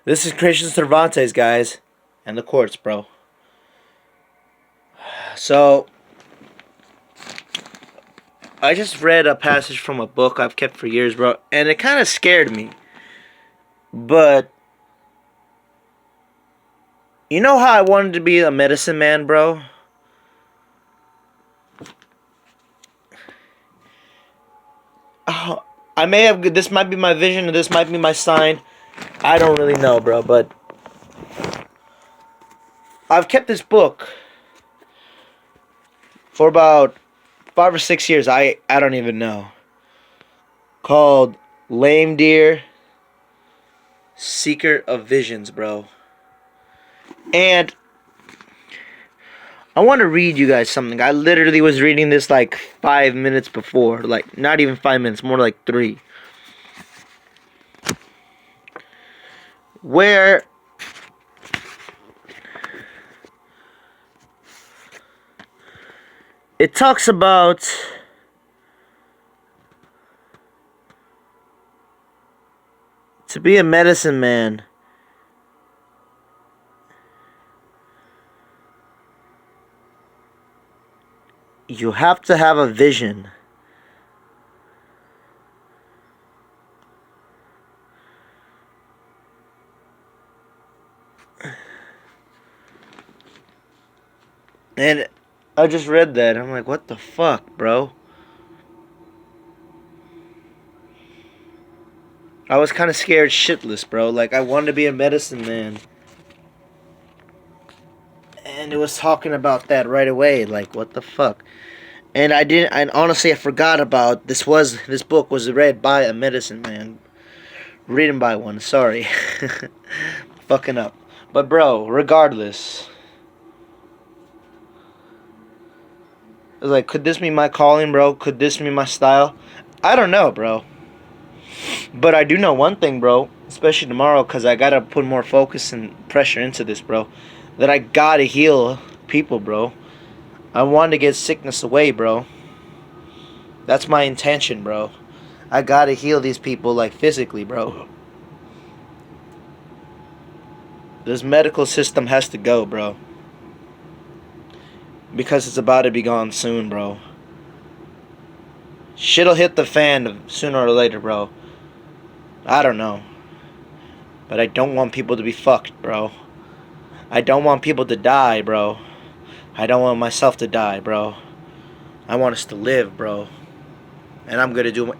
This is Christian Cervantes, guys, and the courts, bro. So, I just read a passage from a book I've kept for years, bro, and it kind of scared me. But, you know how I wanted to be a medicine man, bro? Oh, I may have, this might be my vision, and this might be my sign. I don't really know, bro, but I've kept this book for about 5 or 6 years. I don't even know. Called Lame Deer, Seeker of Visions, bro. And I want to read you guys something. I literally was reading this like 5 minutes before. Like, not even 5 minutes, more like 3. Where it talks about to be a medicine man. You have to have a vision. And I just read that. I'm like, what the fuck, bro? I was kind of scared shitless, bro. Like, I wanted to be a medicine man. And it was talking about that right away. Like, what the fuck? And honestly, I forgot about this book was read by a medicine man. Written by one, sorry. Fucking up. But bro, regardless. It's like, could this be my calling, bro? Could this be my style? I don't know, bro. But I do know one thing, bro. Especially tomorrow, because I gotta put more focus and pressure into this, bro. That I gotta heal people, bro. I want to get sickness away, bro. That's my intention, bro. I gotta heal these people, like, physically, bro. This medical system has to go, bro. Because it's about to be gone soon, bro. Shit'll hit the fan sooner or later, bro. I don't know. But I don't want people to be fucked, bro. I don't want people to die, bro. I don't want myself to die, bro. I want us to live, bro. And I'm gonna do